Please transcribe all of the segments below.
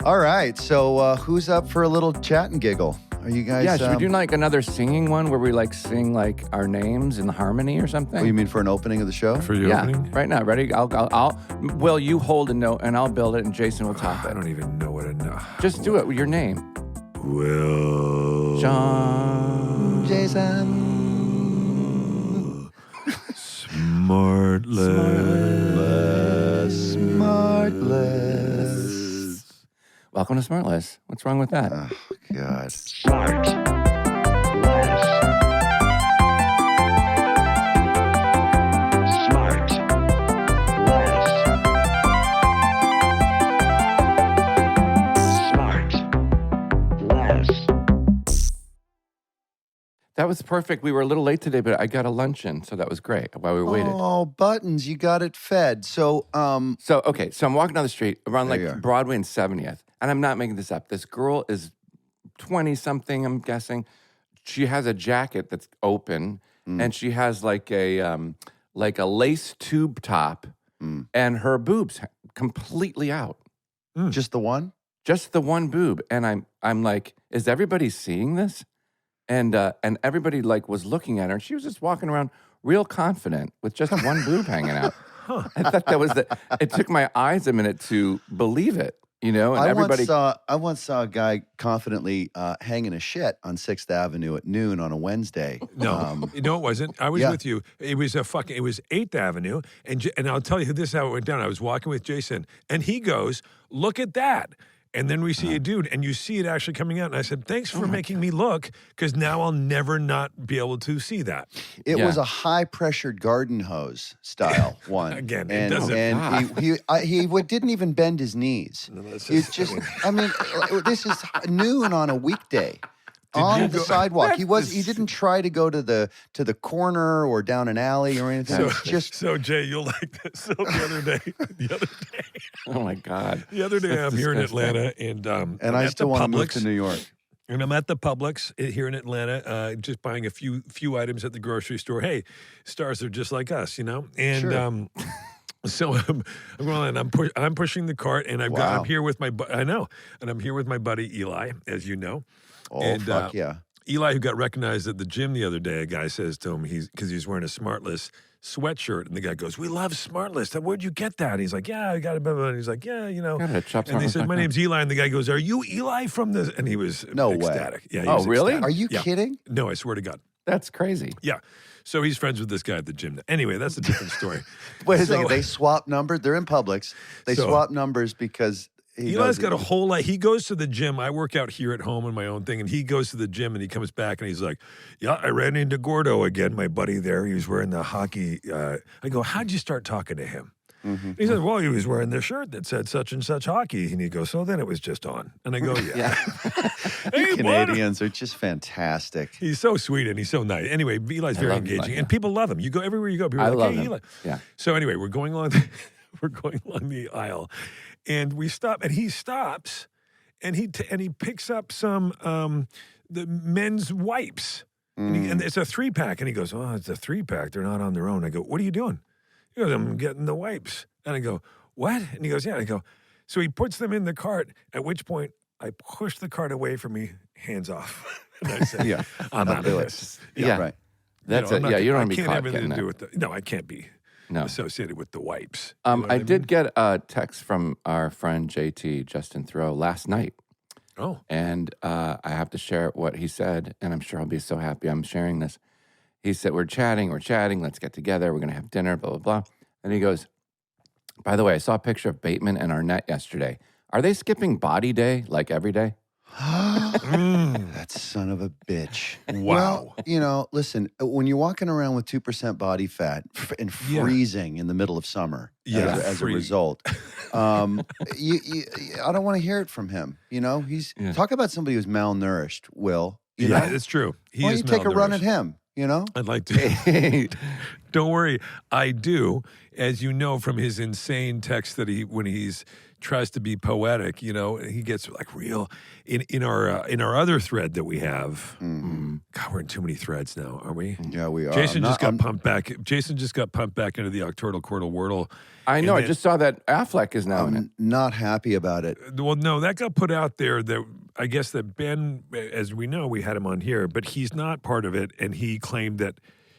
All right. So who's up for a little chat and giggle? Are you guys? Yeah, should we do like another singing one where we like sing like our names in harmony or something? Oh, you mean for an opening of the show? For the opening? Right now. Ready? I'll. Will you hold a note and I'll build it and Jason will top it. I don't even know what I know. Just do it with your name. Will. John. Jason. SmartLess. Welcome to SmartLess. What's wrong with that? Oh, God. SmartLess. That was perfect. We were a little late today, but I got a luncheon, so that was great while we waited. Oh, Buttons, you got it fed. So, So I'm walking down the street around There you like are. Broadway and 70th, and I'm not making this up. This girl is 20-something, I'm guessing. She has a jacket that's open, and she has like a lace tube top, and her boobs completely out. just the one? Just the one boob, and I'm like, is everybody seeing this? And everybody like was looking at her, and she was just walking around real confident with just one boob hanging out. I thought that was it took my eyes a minute to believe it, you know. And everybody. I once saw a guy confidently hanging a shit on 6th Avenue at noon on a Wednesday. No, no, it wasn't. I was yeah. with you. It was it was 8th Avenue, and I'll tell you this is how it went down. I was walking with Jason, and he goes, "Look at that." And then we see a dude, and you see it actually coming out. And I said, thanks for making me look, because now I'll never not be able to see that. It Yeah. was a high-pressured garden hose style one. Again, it and, doesn't- and he didn't even bend his knees. It's just, I mean, this is noon on a weekday. On the sidewalk, he didn't try to go to the corner or down an alley or anything. So, It's just so Jay, you'll like this. So the other day, Oh my God! I'm here in Atlanta, and I'm I at still the want to move Publix, to New York. and I'm at the Publix here in Atlanta, just buying a few items at the grocery store. Hey, stars are just like us, you know, and. Sure. So I'm going, and I'm pushing the cart, and I'm here with my I'm here with my buddy Eli, as you know. Oh, and, fuck yeah. Eli, who got recognized at the gym the other day, a guy says to him, because he's wearing a SmartLess sweatshirt, and the guy goes, "We love SmartLess. Where'd you get that?" And he's like, "Yeah, I got it." And he's like, "Yeah, you know." Got it, Chops And he on said, "My name's Eli," and the guy goes, "Are you Eli from the?" And he was No way. ecstatic. Yeah. He Oh, was really? ecstatic. Are you Yeah. kidding? No, I swear to God. That's crazy. Yeah. So he's friends with this guy at the gym. Anyway, that's a different story. Wait a So- second. They swap numbers. They're in Publix. They So- swap numbers because Eli's got a whole lot. He goes to the gym. I work out here at home in my own thing, and he goes to the gym, and he comes back, and he's like, "Yeah, I ran into Gordo again, my buddy there. He was wearing the hockey." I go, "How'd you start talking to him?" He says, "Well, he was wearing the shirt that said such and such hockey." And he goes, "So then it was just on." And I go, "Yeah." Hey, bud. Canadians are just fantastic. He's so sweet and he's so nice. Anyway, Eli's very love engaging, Eli, and people love him. You go everywhere you go, people I are like, love "Hey, him. Eli." Yeah. So anyway, we're going along the aisle, and we stop, and he stops, and he picks up some the men's wipes, and it's a 3-pack, and he goes, "Oh, it's a 3-pack. They're not on their own." I go, "What are you doing?" He goes, "I'm getting the wipes," and I go, "What?" And he goes, "Yeah." And I go, so he puts them in the cart. At which point, I push the cart away from me, hands off, and I say, Yeah. "I'm out of do it. this." Yeah. Right. That's I'm it. not Yeah, you don't I want to be can't caught have anything getting to do that. with no, I can't be No. associated with the wipes. You know what I mean? did get a text from our friend JT, Justin Thoreau, last night. Oh, And I have to share what he said, and I'm sure he'll be so happy I'm sharing this. He said, we're chatting, let's get together, we're going to have dinner, blah, blah, blah. And he goes, by the way, I saw a picture of Bateman and Arnett yesterday. Are they skipping body day like every day? That son of a bitch. Wow. Well, listen, when you're walking around with 2% body fat and freezing in the middle of summer as a free. result, I don't want to hear it from him. You know, talk about somebody who's malnourished, Will. You know? it's true. He Why don't is you take a run at malnourished. him, you know? I'd like to. Don't worry, I do. As you know from his insane text that when he's tries to be poetic, you know, he gets like real in our other thread that we have. God, we're in too many threads now, are we? Yeah, we are. Jason just got pumped back. Jason just got pumped back into the Octordal Quirtle Wordle. I know. I just saw that Affleck is now in it. I'm not happy about it. Well, no, that got put out there. That I guess that Ben, as we know, we had him on here, but he's not part of it, and he claimed that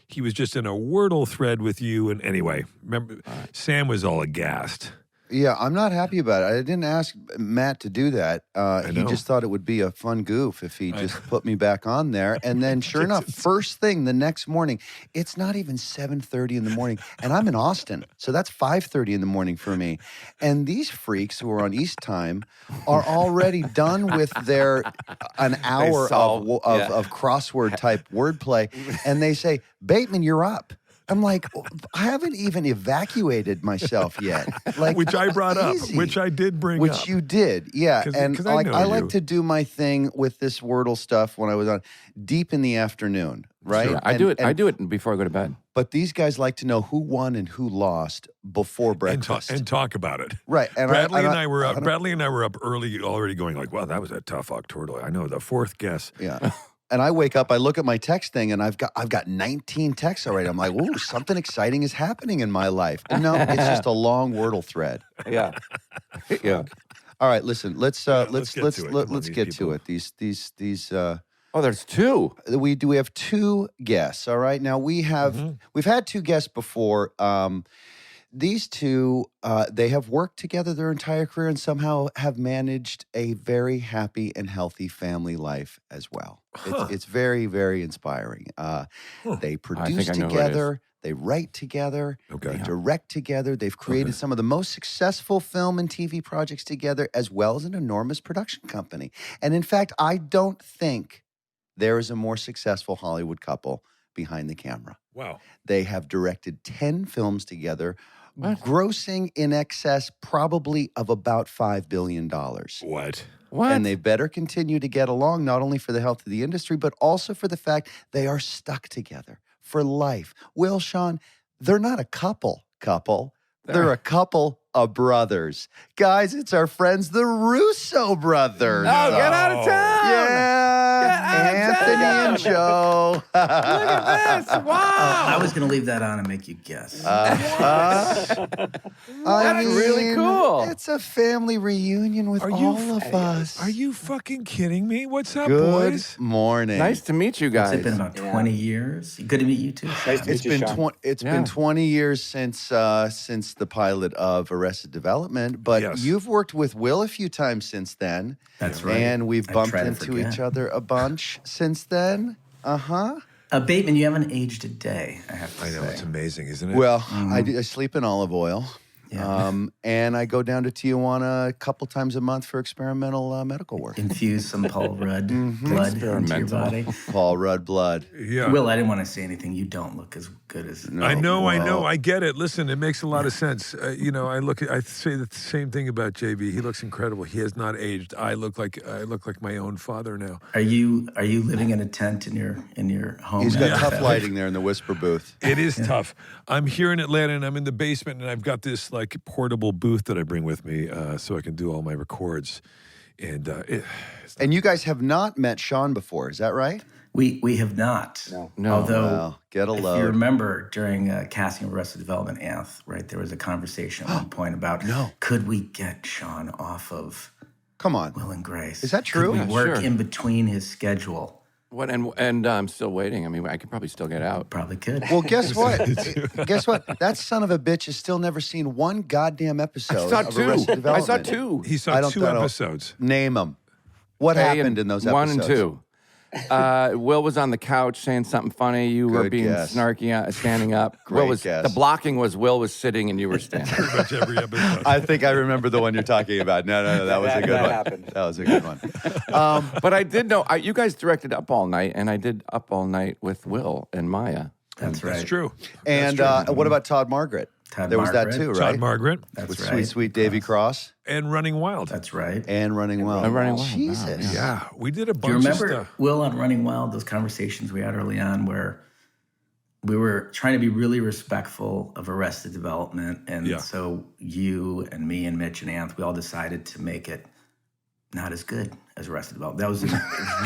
he was just in a Wordle thread with you. And anyway, remember, Sam was all aghast. Yeah, I'm not happy about it. I didn't ask Matt to do that. He just thought it would be a fun goof if he just put me back on there. And then sure enough, first thing the next morning, it's not even 7:30 in the morning. And I'm in Austin. So that's 5:30 in the morning for me. And these freaks who are on East Time are already done with their an hour of crossword type wordplay. And they say, Bateman, you're up. I'm like, I haven't even evacuated myself yet. Like, Which I brought easy. up, which I did bring up. Which you did, yeah. 'Cause And I like to do my thing with this Wordle stuff when I was on deep in the afternoon, right? Sure. I do it before I go to bed. But these guys like to know who won and who lost before breakfast. And talk about it. Right. And Bradley and I were up early already going like, wow, that was a tough Octordal. I know, the fourth guess. Yeah. And I wake up, I look at my text thing, and I've got 19 texts already. I'm like, ooh, something exciting is happening in my life. And no, it's just a long Wordle thread. Yeah. Yeah. All right, listen, let's get to it. These Oh, there's two. we have two guests. All right. Now we've had two guests before. These two, they have worked together their entire career and somehow have managed a very happy and healthy family life as well. It's very, very inspiring. They produce together. They write together. They direct together. They've created some of the most successful film and TV projects together, as well as an enormous production company. And in fact, I don't think there is a more successful Hollywood couple behind the camera. Wow. They have directed 10 films together, grossing in excess probably of about $5 billion. What? And they better continue to get along, not only for the health of the industry, but also for the fact they are stuck together for life. Will, Sean, they're not a couple. They're a couple of brothers. Guys, it's our friends, the Russo brothers. Oh, get out of town. Yeah. Anthony and Joe. Look at this. Wow. I was going to leave that on and make you guess. That's really cool. It's a family reunion with all of us. Are you fucking kidding me? What's up, Good boys? morning. Nice to meet you guys. It's been about 20 years. Good to meet you too. It's been 20 years since the pilot of Arrested Development, but you've worked with Will a few times since then. That's right. And we've bumped into each other a bunch since then. Bateman, you haven't aged a day, I have to say. I know, it's amazing, isn't it? Well, I sleep in olive oil. Yeah. And I go down to Tijuana a couple times a month for experimental medical work. Infuse some Paul Rudd blood into your body. Paul Rudd blood. Yeah. Will, I didn't want to say anything. You don't look as good as... I know. I get it. Listen, it makes a lot of sense. I say the same thing about JB. He looks incredible. He has not aged. I look like my own father now. Are you living in a tent in your home? He's got tough lighting there in the whisper booth. It is tough. I'm here in Atlanta, and I'm in the basement, and I've got this like portable booth that I bring with me, so I can do all my records. And you guys have not met Sean before, is that right? We have not. No. Although, get a load. If you remember during casting of Arrested Development, right, there was a conversation at one point about could we get Sean off of Will and Grace? Is that true? Could we work in between his schedule? What and I'm still waiting. I mean, I could probably still get out. Probably could. Well, guess what? Guess what? That son of a bitch has still never seen one goddamn episode of Arrested Development. I saw two. He saw two episodes. Name them. What happened in those episodes? 1 and 2. Will was on the couch saying something funny. You were being snarky, standing up. The blocking was Will was sitting and you were standing. Pretty much every episode. I think I remember the one you're talking about. No, that was a good one. Happened. That was a good one. But I did know you guys directed Up All Night, and I did Up All Night with Will and Maya. That's right. That's true. And what about Todd Margaret? There was that too, right? Todd Margaret. That's with right. Sweet Davy Cross. And Running Wild. That's right. And Running Wild. Jesus. Yeah, we did a bunch Do you remember, of stuff. Will, on Running Wild, those conversations we had early on where we were trying to be really respectful of Arrested Development. And so you and me and Mitch and Anth, we all decided to make it not as good as Arrested Development. That was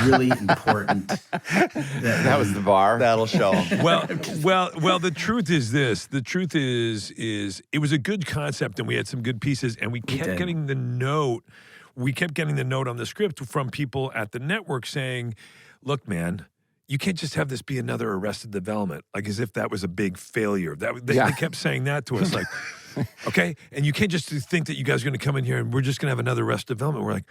really important. That was the bar. That'll show them. Well. The truth is this. The truth is it was a good concept, and we had some good pieces, and we kept getting the note. We kept getting the note on the script from people at the network saying, "Look, man, you can't just have this be another Arrested Development," like as if that was a big failure. They kept saying that to us, like, okay, and you can't just think that you guys are going to come in here and we're just going to have another Arrested Development. We're like,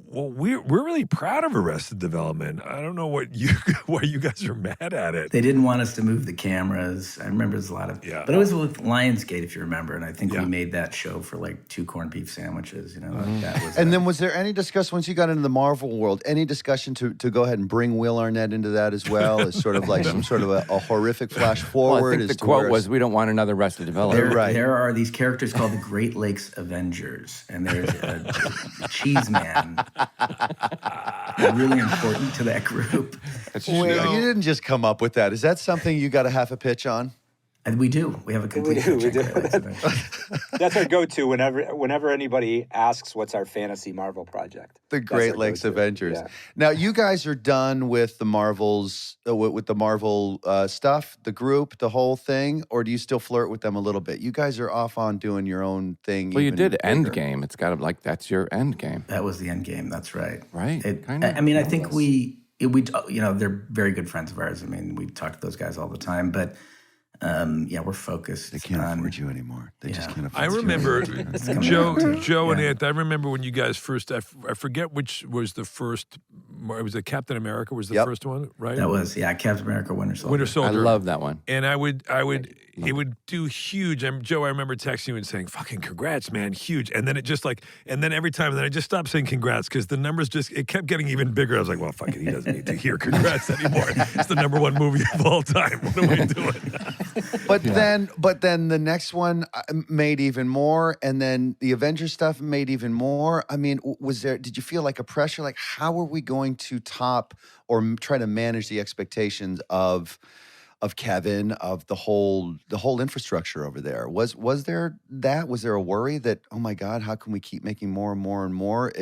well, we're really proud of Arrested Development. I don't know why you guys are mad at it. They didn't want us to move the cameras. I remember there's a lot of, but it was with Lionsgate, if you remember, and I think we made that show for like 2 corned beef sandwiches. You know, that was. And then was there any discussion once you got into the Marvel world? Any discussion to go ahead and bring Will Arnett into that as well as sort of like some sort of a horrific flash forward? Well, I think the quote was, "We don't want another Arrested Development." There are these characters called the Great Lakes Avengers, and there's a cheese man. Really important to that group. Well, you didn't just come up with that. Is that something you got a half a pitch on? And we do. We have a complete pitch. We do. That's our go-to whenever anybody asks what's our fantasy Marvel project. The Great Lakes Avengers. Yeah. Now, you guys are done with the Marvels, with the Marvel stuff, the group, the whole thing, or do you still flirt with them a little bit? You guys are off on doing your own thing. Well, you did Endgame. It's got to, like, that's your Endgame. That was the Endgame. That's right. Right. I mean, I think we, they're very good friends of ours. I mean, we talk to those guys all the time, but we're focused. They can't afford you anymore. They just can't afford you. I remember Joe and Anth. I remember when you guys first. I forget which was the first. It was Captain America was the first one, right? That was Captain America, Winter Soldier. Winter Soldier. I love that one. And it would do huge. Joe, I remember texting you and saying, "Fucking congrats, man, huge." And then it just and then every time, I just stopped saying congrats because the numbers it kept getting even bigger. I was like, well, fuck it, he doesn't need to hear congrats anymore. It's the #1 movie of all time. What are we doing? But then the next one made even more, and then the Avengers stuff made even more. I mean, did you feel like a pressure? Like, how are we going to top or try to manage the expectations of Kevin, of the whole infrastructure over there? Was there a worry that, oh my God, how can we keep making more and more and more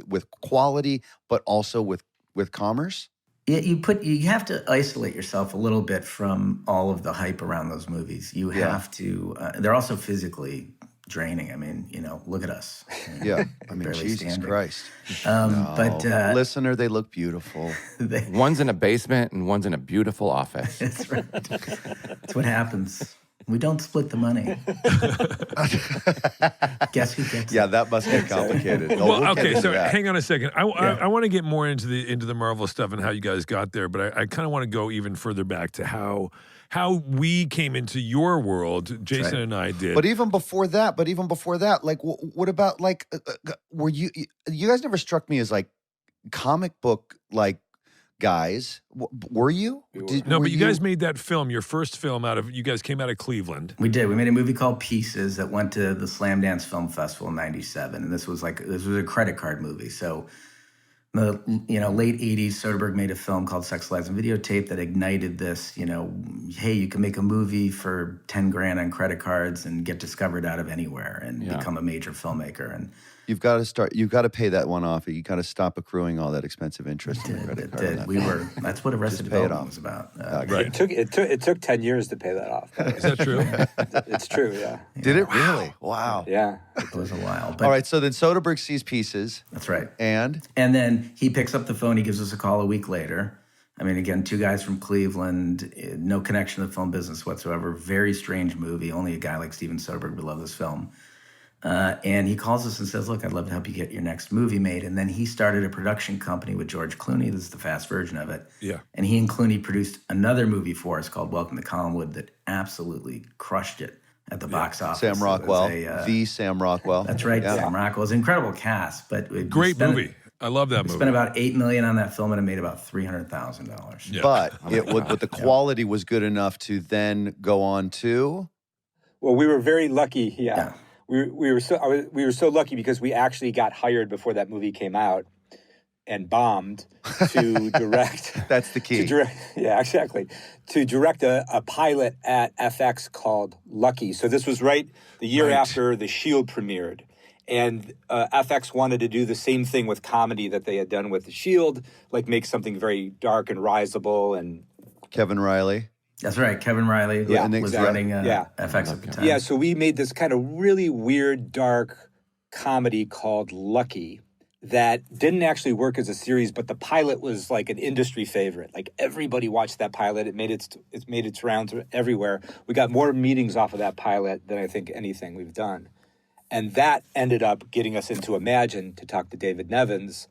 with quality, but also with commerce? Yeah, you have to isolate yourself a little bit from all of the hype around those movies. You have to. They're also physically draining. I mean, look at us. Yeah, I mean, Jesus standing. Christ. But listener, they look beautiful. One's in a basement and one's in a beautiful office. That's right. That's what happens. We don't split the money. Guess who gets it? Yeah, that must get complicated. Hang on a second. I want to get more into the Marvel stuff and how you guys got there, but I kind of want to go even further back to how we came into your world. Jason and I did. But even before that, like, what about, like, were you guys never struck me as, like, comic book, like, guys? Were you? But you guys made that film, your first film you guys came out of Cleveland. We did. We made a movie called Pieces that went to the Slam Dance Film Festival in '97, and this was a credit card movie. So, the late '80s, Soderbergh made a film called Sex, Lies, and Videotape that ignited this. Hey, you can make a movie for $10,000 on credit cards and get discovered out of anywhere and become a major filmmaker. And you've got to pay that one off. You got to stop accruing all that expensive interest in the credit card. That's what Arrested Development was about. Right. It took 10 years to pay that off. Is that true? It's true, yeah. Did it really? Wow. Yeah. It was a while. All right, so then Soderbergh sees Pieces. That's right. And then he picks up the phone. He gives us a call a week later. I mean, again, 2 guys from Cleveland, no connection to the film business whatsoever. Very strange movie. Only a guy like Steven Soderbergh would love this film. And he calls us and says, look, I'd love to help you get your next movie made. And then he started a production company with George Clooney. This is the fast version of it. Yeah. And he and Clooney produced another movie for us called Welcome to Collinwood that absolutely crushed it at the box office. Sam Rockwell. Sam Rockwell. That's right. Yeah. Sam Rockwell's an incredible cast. But great movie. I love that movie. We spent about $8 million on that film, and it made about $300,000. Yeah. But the quality was good enough to then go on to. Well, we were very lucky. Yeah. We were so lucky because we actually got hired before that movie came out and bombed to direct. That's the key. Yeah, exactly. To direct a pilot at FX called Lucky. So this was right the year after The Shield premiered. And FX wanted to do the same thing with comedy that they had done with The Shield, like make something very dark and risible. And Kevin Riley. That's right. Kevin Riley was running FX at the time. Yeah, so we made this kind of really weird, dark comedy called Lucky that didn't actually work as a series, but the pilot was like an industry favorite. Like everybody watched that pilot. It made its rounds everywhere. We got more meetings off of that pilot than I think anything we've done. And that ended up getting us into Imagine to talk to David Nevins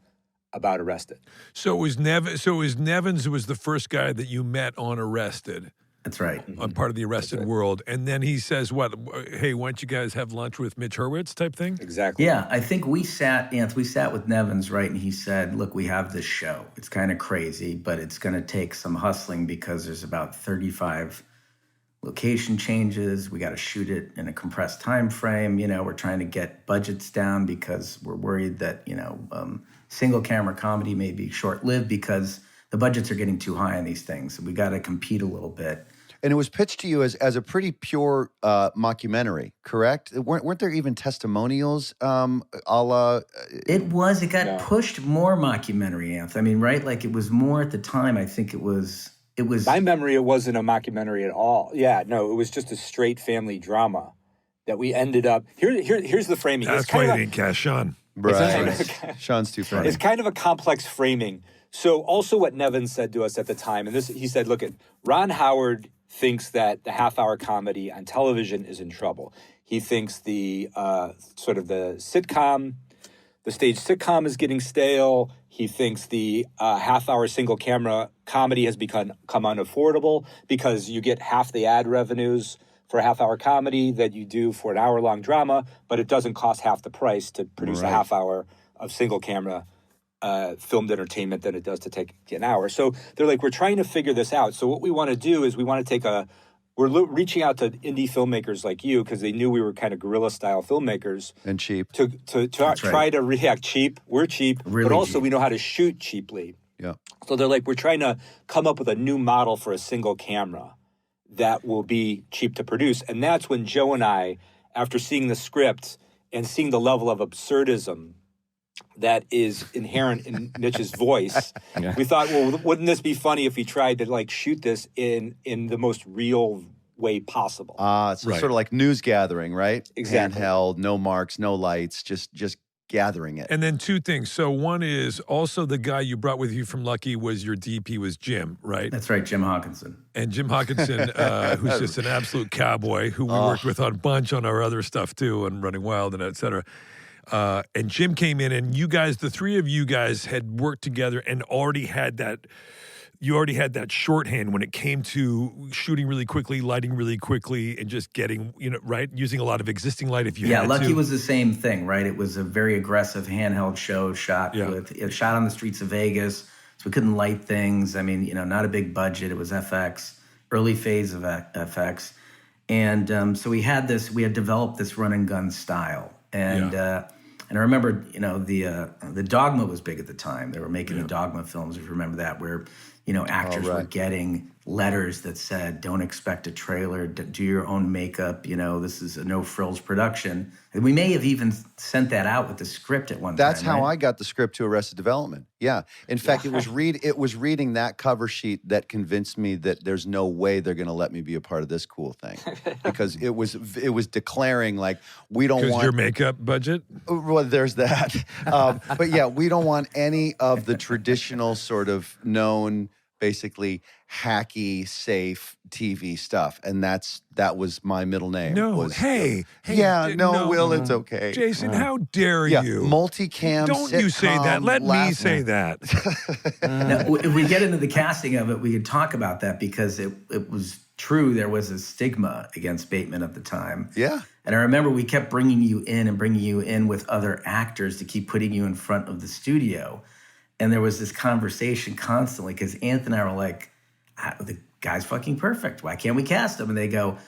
about Arrested. So it was Nevins who was the first guy that you met on Arrested. That's right. On part of the Arrested world. And then he says, what, hey, why don't you guys have lunch with Mitch Hurwitz type thing? Exactly. Yeah, I think we sat with Nevins, right? And he said, look, we have this show. It's kind of crazy, but it's going to take some hustling because there's about 35 location changes. We got to shoot it in a compressed time frame. You know, we're trying to get budgets down because we're worried that, single camera comedy may be short-lived because the budgets are getting too high on these things. We got to compete a little bit. And it was pitched to you as a pretty pure mockumentary, correct? Weren't there even testimonials a la... It got pushed more mockumentary, Anthony. I mean, right? Like it was more at the time. I think it was... My memory, it wasn't a mockumentary at all. Yeah, no, it was just a straight family drama that we ended up... Here's the framing. That's why they didn't cast Sean. Right. Sean's too funny. It's kind of a complex framing. So also what Nevin said to us at the time, and he said, look, Ron Howard thinks that the half-hour comedy on television is in trouble. He thinks the sort of the stage sitcom is getting stale. He thinks the half-hour single-camera comedy has become unaffordable because you get half the ad revenues for a half-hour comedy that you do for an hour-long drama, but it doesn't cost half the price to produce a half-hour of single-camera filmed entertainment than it does to take an hour. So they're like, we're trying to figure this out. So what we want to do is we're reaching out to indie filmmakers like you because they knew we were kind of guerrilla-style filmmakers. And cheap. To try to react cheap. We're cheap, really, but also cheap. We know how to shoot cheaply. Yeah. So they're like, we're trying to come up with a new model for a single camera that will be cheap to produce. And that's when Joe and I, after seeing the script and seeing the level of absurdism that is inherent in Mitch's voice, we thought, well, wouldn't this be funny if we tried to shoot this in the most real way possible? Sort of like news gathering, right? Exactly. Handheld, no marks, no lights, just gathering it. And then two things. So one is also the guy you brought with you from Lucky was your DP was Jim, right? That's right, Jim Hawkinson. And Jim Hawkinson, who's just an absolute cowboy, who we worked with on a bunch on our other stuff too, and Running Wild and et cetera. And Jim came in, and you guys, the three of you guys, had worked together and already had that. You already had that shorthand when it came to shooting really quickly, lighting really quickly, and just getting, right, using a lot of existing light if you had to. Yeah, Lucky was the same thing, right? It was a very aggressive handheld show shot shot on the streets of Vegas, so we couldn't light things. I mean, not a big budget. It was FX, early phase of FX, and so we had developed this run and gun style, and I remember, the Dogma was big at the time. They were making the Dogma films, if you remember that, where, actors were getting letters that said, don't expect a trailer, do your own makeup, this is a no-frills production. And we may have even sent that out with the script at one time. That's how I got the script to Arrested Development. Yeah. In fact, it was reading that cover sheet that convinced me that there's no way they're going to let me be a part of this cool thing. Because it was declaring like, we don't want... Because your makeup budget? Well, there's that. But yeah, we don't want any of the traditional sort of known, basically hacky, safe TV stuff, and that was my middle name. No, Will, it's okay. Jason, how dare you? Multicam. Don't sitcom, you say that? Let me say that. Now, if we get into the casting of it, we could talk about that because it was true. There was a stigma against Bateman at the time. Yeah. And I remember we kept bringing you in with other actors to keep putting you in front of the studio. And there was this conversation constantly because Anthony and I were like, the guy's fucking perfect. Why can't we cast him? And they go,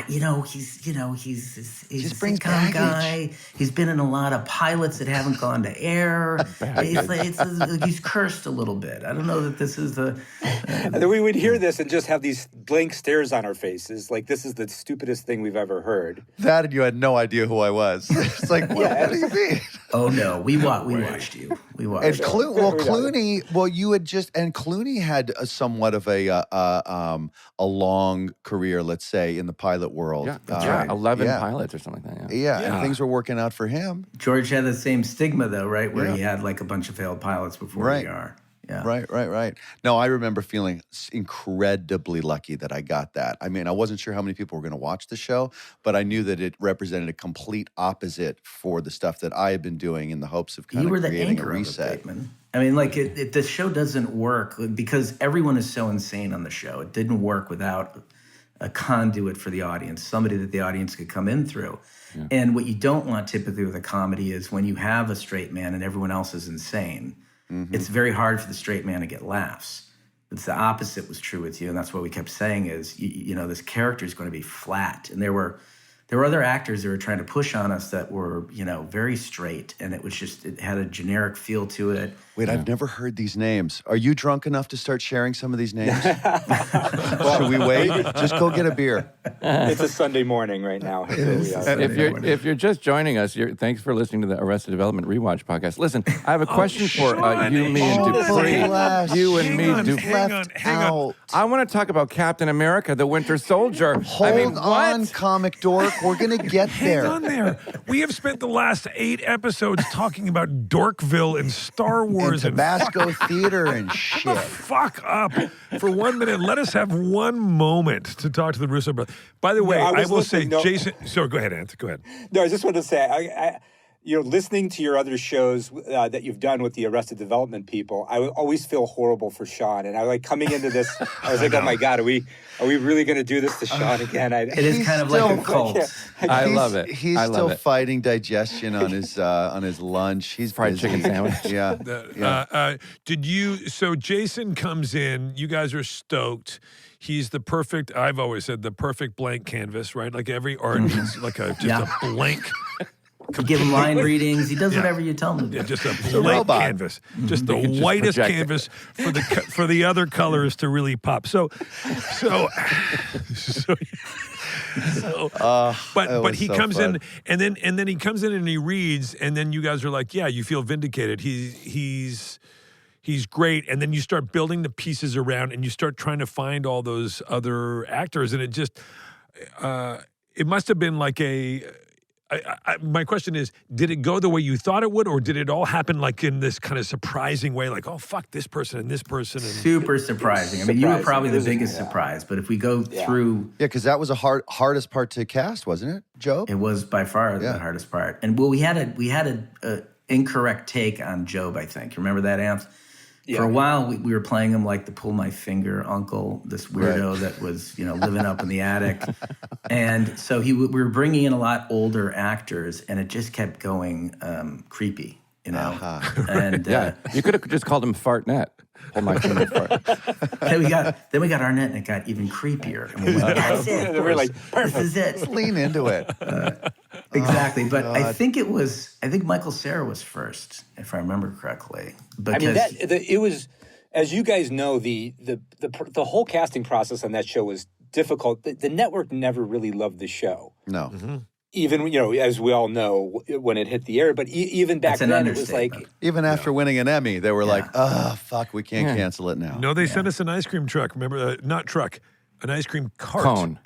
he's a brings sitcom baggage. guy. He's been in a lot of pilots that haven't gone to air. He's cursed a little bit. I don't know that this is the. And then we would hear this and just have these blank stares on our faces, like this is the stupidest thing we've ever heard. That and you had no idea who I was. It's like, what do you mean? Oh no, we watched you. We watched. And you. Clooney, you had and Clooney had somewhat of a long career, let's say, in the pilot world. Yeah, that's right. 11 yeah. pilots or something like that. Yeah, and things were working out for him. George had the same stigma though, right? Where he had like a bunch of failed pilots before VR. Yeah. Right. No, I remember feeling incredibly lucky that I got that. I mean, I wasn't sure how many people were going to watch the show, but I knew that it represented a complete opposite for the stuff that I had been doing in the hopes of kind of creating a reset. You were the anchor of it, Bateman. I mean, like, the show doesn't work because everyone is so insane on the show. It didn't work without a conduit for the audience, somebody that the audience could come in through. Yeah. And what you don't want typically with a comedy is when you have a straight man and everyone else is insane, it's very hard for the straight man to get laughs. It's the opposite was true with you, and that's what we kept saying is, this character is going to be flat. And there were other actors that were trying to push on us that were, very straight, and it had a generic feel to it. Wait, I've never heard these names. Are you drunk enough to start sharing some of these names? Should we wait? Just go get a beer. It's a Sunday morning right now. If you're just joining us, thanks for listening to the Arrested Development Rewatch podcast. Listen, I have a question for you, me, and Dupree. You and me, Dupree. Hang on. I want to talk about Captain America, the Winter Soldier. Hold on, comic dork. We're going to get there. Hang on there. We have spent the last 8 episodes talking about Dorkville and Star Wars and Tabasco Theater and shit. Fuck up for 1 minute. Let us have one moment to talk to the Russo brothers. By the way, I will say, Jason. So go ahead, Anth. Go ahead. No, I just want to say, listening to your other shows that you've done with the Arrested Development people, I always feel horrible for Sean. And I like coming into this, I was like, oh my God, are we really going to do this to Sean again? It is kind of like a cult. I love it. He's still fighting digestion on his lunch. He's fried busy. chicken sandwich. Yeah. So Jason comes in, you guys are stoked. He's the perfect, I've always said, the perfect blank canvas, right? Like every art is like a blank. You give him line readings. He does whatever you tell him to do. Yeah, just a blank canvas, just the whitest canvas for the other colors to really pop. But he comes in and then he comes in and he reads, and then you guys are like, yeah, you feel vindicated. He's great, and then you start building the pieces around, and you start trying to find all those other actors, and it just it must have been like my question is, did it go the way you thought it would, or did it all happen like in this kind of surprising way, like, oh, fuck, this person and this person? And super surprising. I mean, you were probably the biggest surprise, but if we go through... Yeah, because that was a hardest part to cast, wasn't it, Joe? It was by far the hardest part. And, we had a incorrect take on Job, I think. Remember that, Amp? Yeah. For a while, we were playing him like the pull my finger uncle, this weirdo that was, living up in the attic. And so we were bringing in a lot older actors, and it just kept going creepy, And you could have just called him Fartnet. Pull my finger fart. Then we got Arnett, and it got even creepier. And we went, that's it. We're like, perfect. This is it. Let's lean into it. Exactly, but I think Michael Cera was first, if I remember correctly. Because it was, as you guys know, the whole casting process on that show was difficult. The network never really loved the show. No. Mm-hmm. Even, as we all know, when it hit the air, but even back then, it was like... Even after winning an Emmy, they were like, oh, fuck, we can't cancel it now. No, they sent us an ice cream truck. Remember, not truck. An ice cream cart. Cone.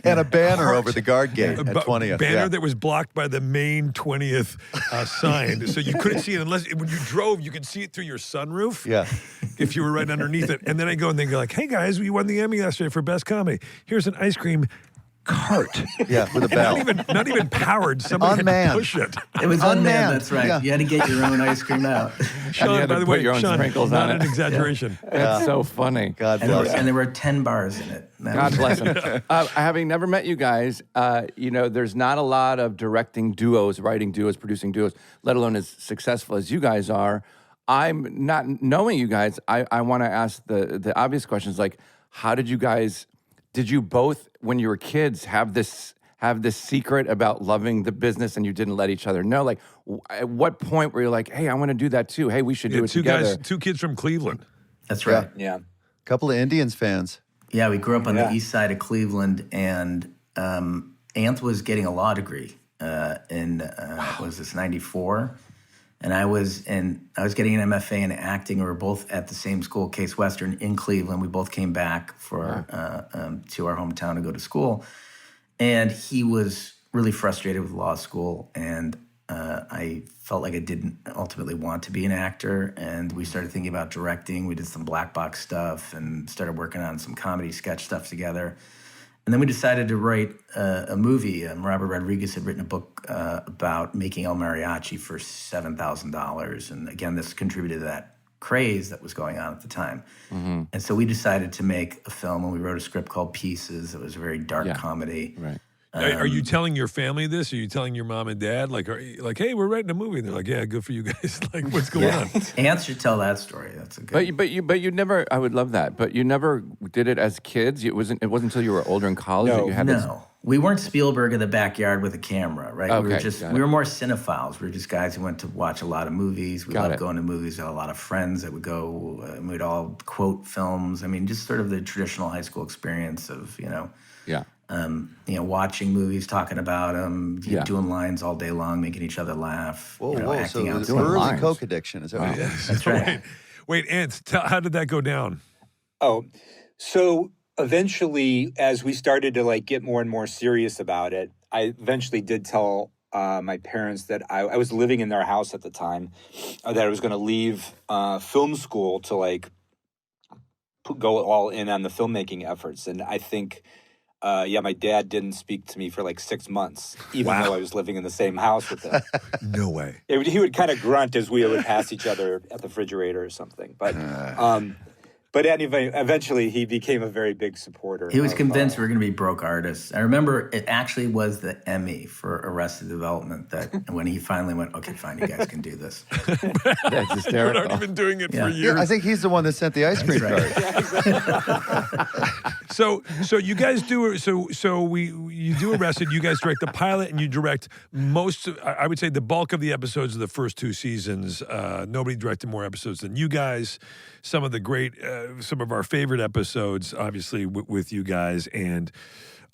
and a banner over the guard gate at 20th. Banner that was blocked by the main 20th sign. So you couldn't see it unless, when you drove, you could see it through your sunroof. Yeah. If you were right underneath it. And then I go and they go like, hey guys, we won the Emmy yesterday for Best Comedy. Here's an ice cream cart. Yeah, with a bell. Not even powered. Somebody had to push it. It was unmanned, that's right. Yeah. You had to get your own ice cream out. Sean, by the way, Sean, not an exaggeration. That's so funny. God bless him. And there were 10 bars in it. God bless him. Having never met you guys, there's not a lot of directing duos, writing duos, producing duos, let alone as successful as you guys are. I'm not knowing you guys. I want to ask the obvious questions, like, how did you guys did you both, when you were kids, have this secret about loving the business and you didn't let each other know? Like, at what point were you like, hey, I want to do that too. Hey, we should do it together. Two kids from Cleveland. That's right. Yeah. Couple of Indians fans. Yeah, we grew up on the east side of Cleveland, and Anth was getting a law degree in what was this, 94? And I was getting an MFA in acting. We were both at the same school, Case Western, in Cleveland. We both came back for to our hometown to go to school. And he was really frustrated with law school, and I felt like I didn't ultimately want to be an actor. And we started thinking about directing. We did some black box stuff and started working on some comedy sketch stuff together. And then we decided to write a movie. Robert Rodriguez had written a book about making El Mariachi for $7,000. And again, this contributed to that craze that was going on at the time. Mm-hmm. And so we decided to make a film, and we wrote a script called Pieces. It was a very dark comedy. Right. Are you telling your family this? Are you telling your mom and dad? Like, hey, we're writing a movie. And they're like, yeah, good for you guys. Like, what's going on? Ants should tell that story. That's a good. But you never. I would love that. But you never did it as kids. It wasn't until you were older in college that you had this. No, we weren't Spielberg in the backyard with a camera, right? Okay, we were more cinephiles. We were just guys who went to watch a lot of movies. We loved going to movies. We had a lot of friends that would go, and we'd all quote films. I mean, just sort of the traditional high school experience of, watching movies, talking about them, doing lines all day long, making each other laugh. Whoa. Acting So out. the early Coke addiction. Is that what it is? That's right. Wait, Ant, how did that go down? Oh, so eventually, as we started to get more and more serious about it, I eventually did tell my parents that I was living in their house at the time, that I was going to leave film school to go all in on the filmmaking efforts. And I think, my dad didn't speak to me for 6 months, even though I was living in the same house with him. No way. He would kind of grunt as we would pass each other at the refrigerator or something. But anyway, eventually he became a very big supporter. He was convinced we were going to be broke artists. I remember it actually was the Emmy for Arrested Development that when he finally went, okay, fine, you guys can do this. That's hysterical. We're not even doing it for years. Yeah, I think he's the one that sent the ice cream cart. So you guys do you do Arrested. You guys direct the pilot, and you direct I would say the bulk of the episodes of the first 2 seasons. Nobody directed more episodes than you guys. Some of the great, some of our favorite episodes, obviously with you guys, and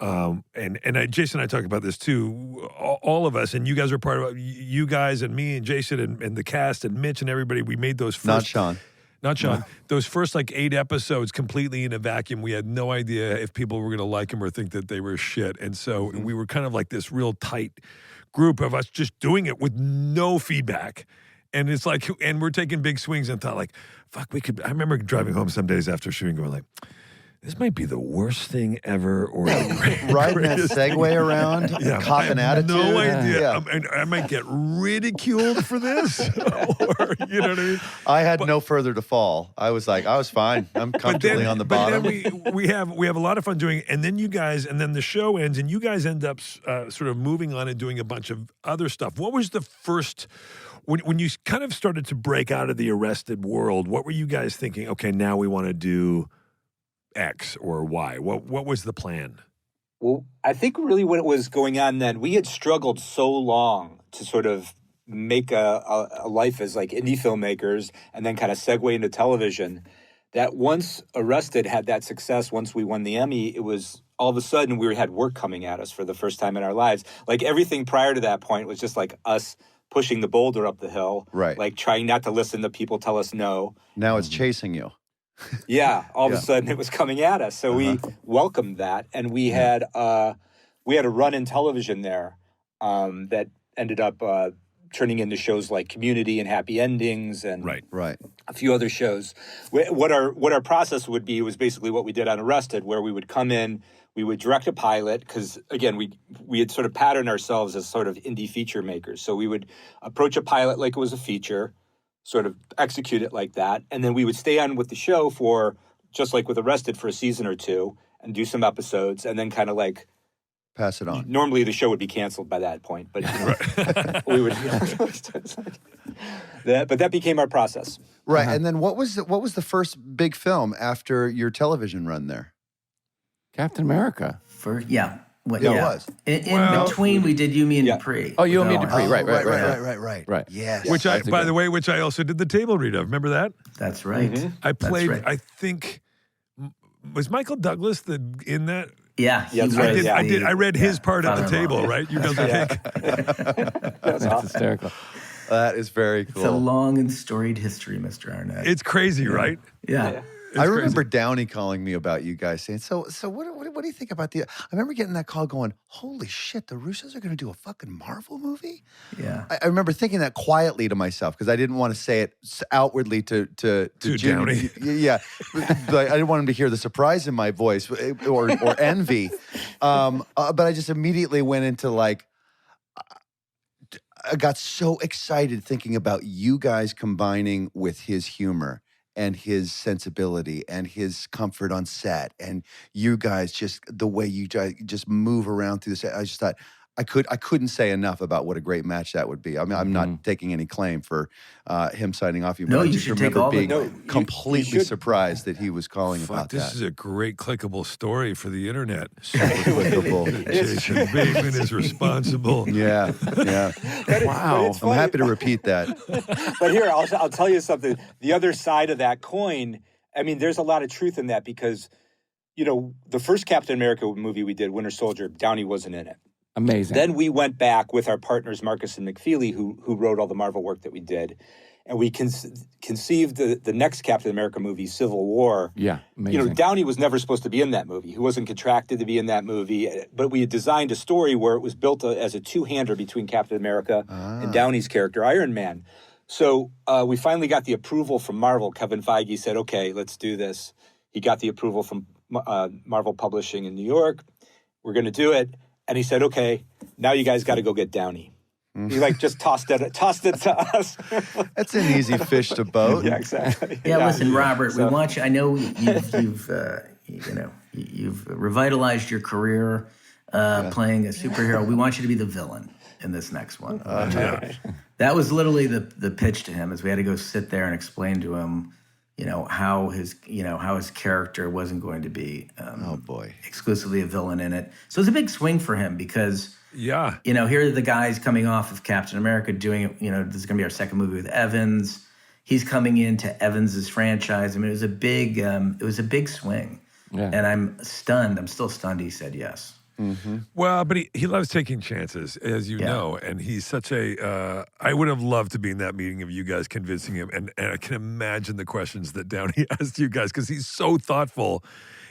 Jason and I talked about this too. All of us, and you guys are part of you guys and me and Jason and the cast and Mitch and everybody. We made those first. Not Sean. No. Those first 8 episodes completely in a vacuum. We had no idea if people were going to like them or think that they were shit. And so we were kind of like this real tight group of us just doing it with no feedback. And it's and we're taking big swings and thought fuck, we could. I remember driving home some days after shooting going this might be the worst thing ever. Or riding that Segway around, copping attitude. No idea. Yeah. I might get ridiculed for this. Or, you know what I mean? I had no further to fall. I was fine. I'm comfortably on the bottom. But then we have a lot of fun doing it. And then the show ends, and you guys end up sort of moving on and doing a bunch of other stuff. What was the first... When you kind of started to break out of the Arrested world, what were you guys thinking? Okay, now we want to do X or Y. What was the plan? Well, I think really what was going on then, we had struggled so long to sort of make a life as indie filmmakers and then kind of segue into television, that once Arrested had that success, once we won the Emmy, it was all of a sudden we had work coming at us for the first time in our lives. Everything prior to that point was just us pushing the boulder up the hill, right? Trying not to listen to people tell us no. Now it's chasing you. Yeah, all of a sudden it was coming at us. So we welcomed that, and we had a run in television there that ended up turning into shows like Community and Happy Endings, and right, a few other shows. What our process would be was basically what we did on Arrested, where we would come in. We would direct a pilot because, again, we had sort of patterned ourselves as sort of indie feature makers. So we would approach a pilot like it was a feature, sort of execute it like that, and then we would stay on with the show for, just like with Arrested, for a season or 2 and do some episodes, and then kind of pass it on. Normally the show would be canceled by that point, but we would. But that became our process. Right, and then what was the first big film after your television run there? Captain America. Yeah, It was. In between, we did You, Me, and Dupree. Oh, You and Me, with Dupree. Owen. Right. Yes. Which by the way, I also did the table read of. Remember that? That's right. I played. That's right. I think was Michael Douglas in that. Yeah, Yeah, that's I right. did. I read his part at the father-in-law. table. Right? You built the cake. That's That's awesome. hysterical. That is very It's a cool. long and storied history, Mr. Arnett. It's crazy, right? Yeah. I remember Downey calling me about you guys saying, so what do you think about I remember getting that call going, holy shit, the Russos are going to do a fucking Marvel movie? Yeah. I remember thinking that quietly to myself because I didn't want to say it outwardly to Jimmy. Downey. Yeah. But I didn't want him to hear the surprise in my voice or envy. But I just immediately went into like, I got so excited thinking about you guys combining with his humor and his sensibility and his comfort on set and you guys just the way you just move around through the set. I just thought I couldn't say enough about what a great match that would be. I mean, I'm not taking any claim for him signing off. No, I you just should take remember all the- being No, you completely should. surprised that he was calling Fuck, about this that. is a great clickable story for the internet. Clickable. Jason Bateman is responsible. Yeah. Wow. I'm happy to repeat that. But here, I'll tell you something. The other side of that coin, I mean, there's a lot of truth in that because, the first Captain America movie we did, Winter Soldier, Downey wasn't in it. Amazing. Then we went back with our partners, Marcus and McFeely, who wrote all the Marvel work that we did. And we conceived the next Captain America movie, Civil War. Yeah, amazing. Downey was never supposed to be in that movie. He wasn't contracted to be in that movie. But we had designed a story where it was built as a two-hander between Captain America and Downey's character, Iron Man. So we finally got the approval from Marvel. Kevin Feige said, okay, let's do this. He got the approval from Marvel Publishing in New York. We're going to do it. And he said, okay, now you guys got to go get Downey. He just tossed it to us. That's an easy fish to boat. Yeah, exactly. Yeah, listen, Robert, we want you. I know you've revitalized your career playing a superhero. We want you to be the villain in this next one. That was literally the pitch to him. Is we had to go sit there and explain to him, how his character wasn't going to be Oh boy. exclusively a villain in it. So it's a big swing for him because. Yeah. Here are the guys coming off of Captain America doing it. This is going to be our second movie with Evans. He's coming into Evans's franchise. I mean, it was a big swing. Yeah. And I'm stunned. I'm still stunned he said yes. Mm-hmm. Well, but he loves taking chances, as you know, and he's such a. I would have loved to be in that meeting of you guys convincing him, and I can imagine the questions that Downey asked you guys because he's so thoughtful,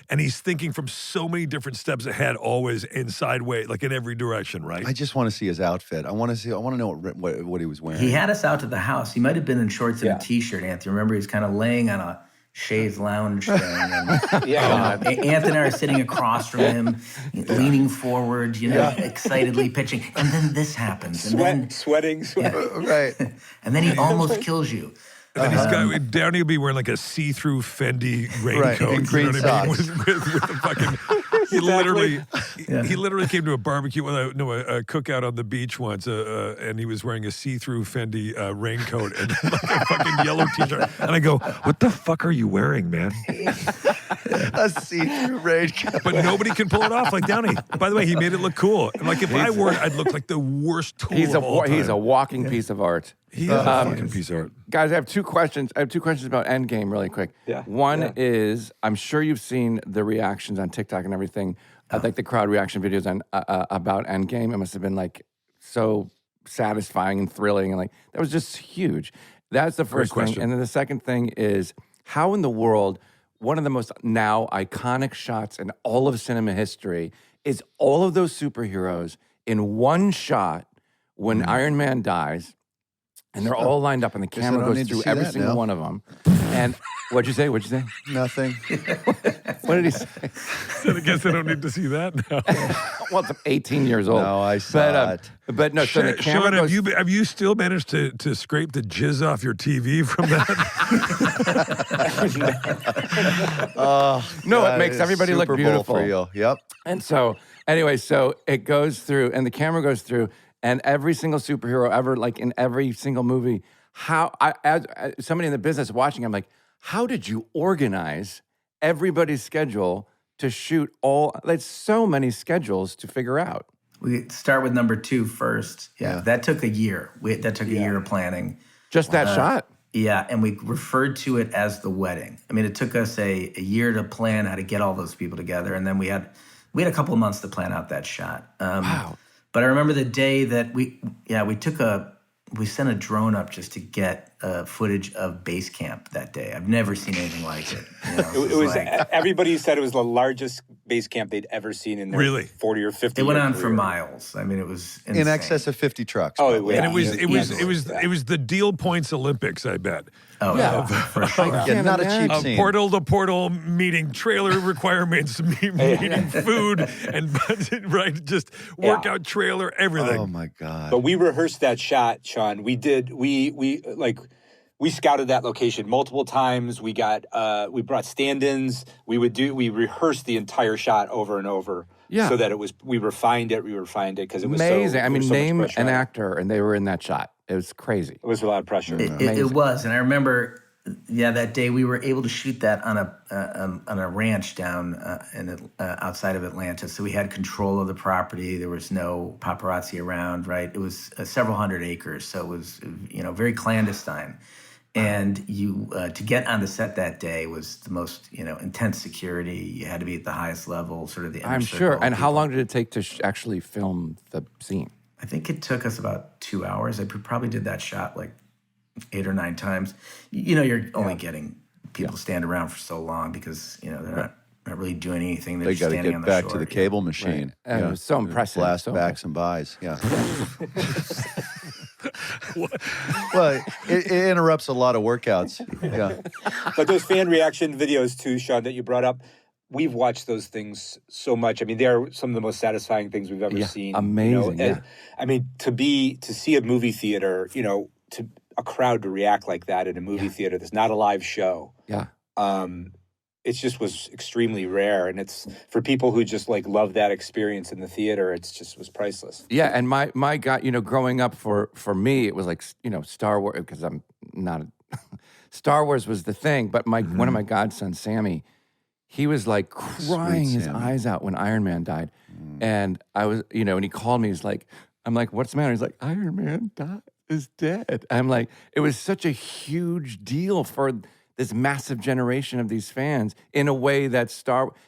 and he's thinking from so many different steps ahead, always in sideways, like in every direction, right? I just want to see his outfit. I want to know what he was wearing. He had us out to the house. He might have been in shorts and a T-shirt, Anthony. Remember, he was kind of laying on a chaise lounge thing. And, Anthony and I are sitting across from him, leaning forward, excitedly pitching. And then this happens. And then Sweating. Right. And then he almost kills you. And he's got Downey will be wearing like a see-through Fendi raincoat, and green you know what I mean? socks. With the fucking. He literally came to a barbecue, a cookout on the beach once, and he was wearing a see-through Fendi raincoat and like a fucking yellow T-shirt. And I go, "What the fuck are you wearing, man?" A see-through raincoat. But nobody can pull it off like Downey. By the way, he made it look cool. And like if I wore it, I'd look like the worst tool of all time. He's a walking piece of art. He is a fucking piece of art. Guys, I have two questions. about Endgame really quick. Yeah. One is, I'm sure you've seen the reactions on TikTok and everything, like the crowd reaction videos on about Endgame. It must have been like so satisfying and thrilling, and like that was just huge. That's the first thing. And then the second thing is, how in the world, one of the most now iconic shots in all of cinema history is all of those superheroes in one shot when Iron Man dies. And they're all lined up, and the camera goes through every single one of them. And what'd you say? Nothing. What did he say? I guess I don't need to see that now. Well, it's 18 years old. No, I saw it. But no, so the camera Sean, goes... have you still managed to scrape the jizz off your TV from that? No, it makes everybody look Super Bowl beautiful. for you. Yep. And so, anyway, so it goes through, and the camera goes through, and every single superhero ever, like in every single movie, as somebody in the business watching, I'm like, how did you organize everybody's schedule to shoot all. There's so many schedules to figure out. We start with number 2 first. Yeah. That took a year. That took a year of planning. Just that shot. Yeah, and we referred to it as the wedding. I mean, it took us a year to plan how to get all those people together, and then we had a couple of months to plan out that shot. Wow. But I remember the day that we sent a drone up just to get footage of base camp that day. I've never seen anything like it. You know, It was everybody said it was the largest base camp they'd ever seen in their 40 or 50 It went year on career. for miles. I mean, it was insane. In excess of 50 trucks. Oh, probably. yeah. And it was the Deal Points Olympics, I bet. Oh, Yeah. for sure. Yeah, not a cheap A scene. portal to portal meeting trailer requirements, meeting food and budget, right? Just workout trailer, everything. Oh my God. But we rehearsed that shot, Sean. We scouted that location multiple times. We brought stand-ins. We rehearsed the entire shot over and over. Yeah. So that we refined it because it was Amazing. So, I mean, there was so much name pressure an on it. actor, and they were in that shot. It was crazy. It was a lot of pressure. It was, and I remember, that day we were able to shoot that on a ranch down outside of Atlanta. So we had control of the property. There was no paparazzi around, right? It was several hundred acres, so it was very clandestine. And to get on the set that day was the most intense security. You had to be at the highest level, sort of the inner I'm circle sure. of And how people. long did it take to actually film the scene? I think it took us about 2 hours. I probably did that shot like 8 or 9 times. You're only getting people stand around for so long because they're not really doing anything. They're They just got to standing get on the back shore. to the cable machine. And it was so impressive. Blast So backs and buys. Yeah. Well, it interrupts a lot of workouts. Yeah. But those fan reaction videos too, Sean, that you brought up, we've watched those things so much. I mean, they're some of the most satisfying things we've ever seen. Amazing. And, I mean, to see a movie theater, to a crowd to react like that in a movie theater that's not a live show. Yeah. It just was extremely rare, and it's for people who just love that experience in the theater. It's just was priceless. Yeah, and my God, growing up for me, it was like Star Wars because I'm not. Star Wars was the thing, but one of my godsons, Sammy, he was like crying his eyes out when Iron Man died, and I was and he called me. I'm like, what's the matter? He's like, Iron Man is dead. I'm like, it was such a huge deal for this massive generation of these fans in a way that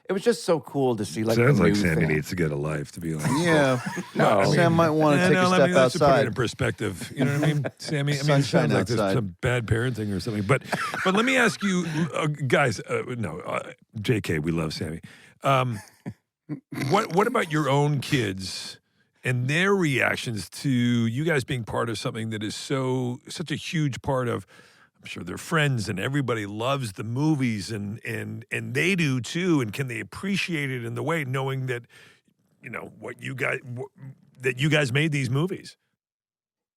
it was just so cool to see. Sounds the like new Sammy fan. needs to get a life, to be honest. Yeah. No, Sam might want to take a step let's just put it outside. in perspective. You know what I mean, Sammy? I mean, it Sunshine sounds like there's outside. some bad parenting or something. But let me ask you, guys. JK, we love Sammy. What about your own kids and their reactions to you guys being part of something that is such a huge part of? I'm sure their friends and everybody loves the movies and they do too. And can they appreciate it in the way, knowing that that you guys made these movies?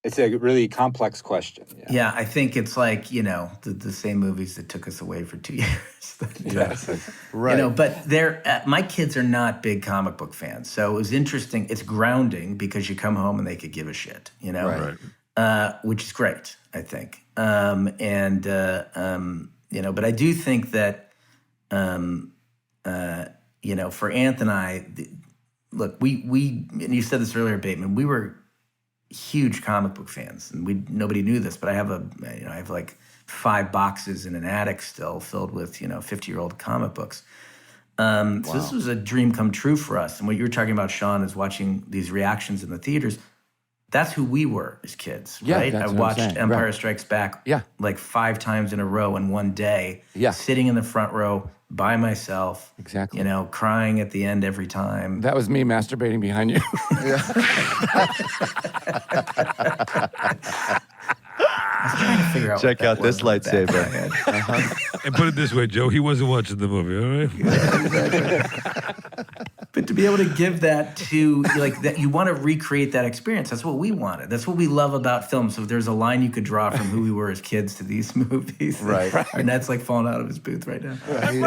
It's a really complex question. Yeah, I think it's like, the same movies that took us away for 2 years. Right. But my kids are not big comic book fans. So it was interesting. It's grounding because you come home and they could give a shit, Right. Which is great, I think. But I do think that, for Anth and I, look, we and you said this earlier, Bateman, we were huge comic book fans, and nobody knew this, but I have like 5 boxes in an attic still filled with 50-year-old comic books. So this was a dream come true for us. And what you were talking about, Sean, is watching these reactions in the theaters. That's who we were as kids, Yeah, right? that's I what I'm watched saying. Empire Right. Strikes Back Yeah. like 5 times in a row in one day, sitting in the front row by myself, Exactly. crying at the end every time. That was me masturbating behind you. I was trying to figure out Check what that out this was in the back of lightsaber. my head. And put it this way, Joe, he wasn't watching the movie, all right? But to be able to give that to, that, you want to recreate that experience. That's what we wanted. That's what we love about film. So if there's a line you could draw from who we were as kids to these movies. Right. Arnett's falling out of his booth right now. He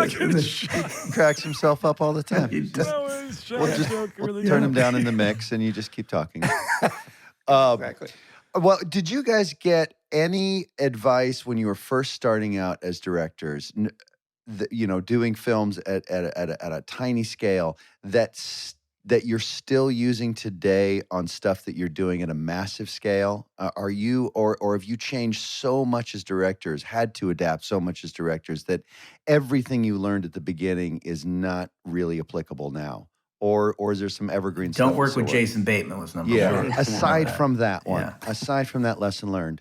cracks himself up all the time. We'll turn him down in the mix, and you just keep talking. Exactly. Well, did you guys get any advice when you were first starting out as directors? doing films at a tiny scale that you're still using today on stuff that you're doing at a massive scale? Are you, or have you changed so much as directors, had to adapt so much as directors, that everything you learned at the beginning is not really applicable now? Or is there some evergreen stuff? Don't work with Jason Bateman was number one. Aside from that one, Yeah. aside from that lesson learned.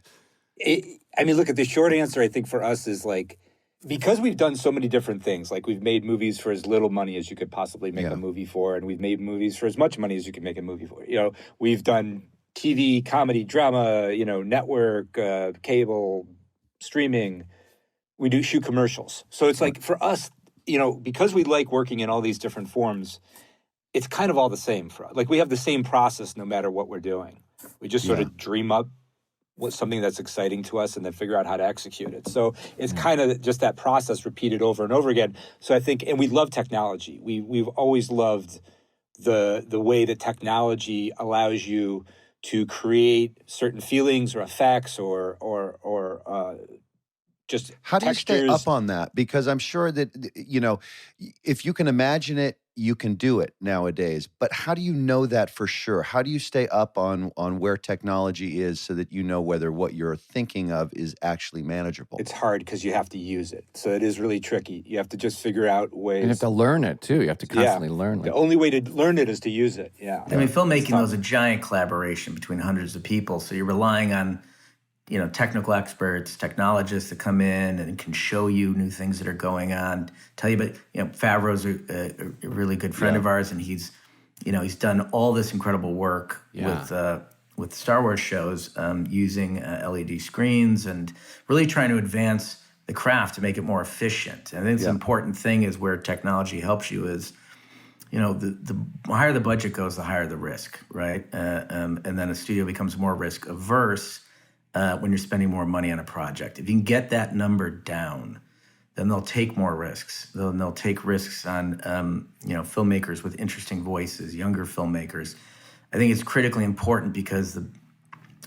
Look, at the short answer, I think for us is like, because we've done so many different things, like we've made movies for as little money as you could possibly make a movie for, and we've made movies for as much money as you can make a movie for. We've done TV, comedy, drama, network, cable, streaming. We do shoot commercials. So it's like for us, because we like working in all these different forms, it's kind of all the same for us. Like we have the same process no matter what we're doing. We just sort of dream up something that's exciting to us and then figure out how to execute it. So it's kind of just that process repeated over and over again. So I think, and we love technology. We've always loved the way that technology allows you to create certain feelings or effects or just how do textures. You stay up on that? Because I'm sure that, if you can imagine it, you can do it nowadays. But how do you know that for sure? How do you stay up on where technology is so that you know whether what you're thinking of is actually manageable? It's hard because you have to use it. So it is really tricky. You have to just figure out ways. And you have to learn it, too. You have to constantly learn. The only way to learn it is to use it, Filmmaking is a giant collaboration between hundreds of people. So you're relying on technical experts, technologists that come in and can show you new things that are going on, tell you about, Favreau's a really good friend of ours, and he's done all this incredible work with Star Wars shows using LED screens and really trying to advance the craft to make it more efficient. And I think the important thing is where technology helps you is, the higher the budget goes, the higher the risk, right? And then a studio becomes more risk averse when you're spending more money on a project. If you can get that number down, then they'll take more risks. They'll take risks on filmmakers with interesting voices, younger filmmakers. I think it's critically important because it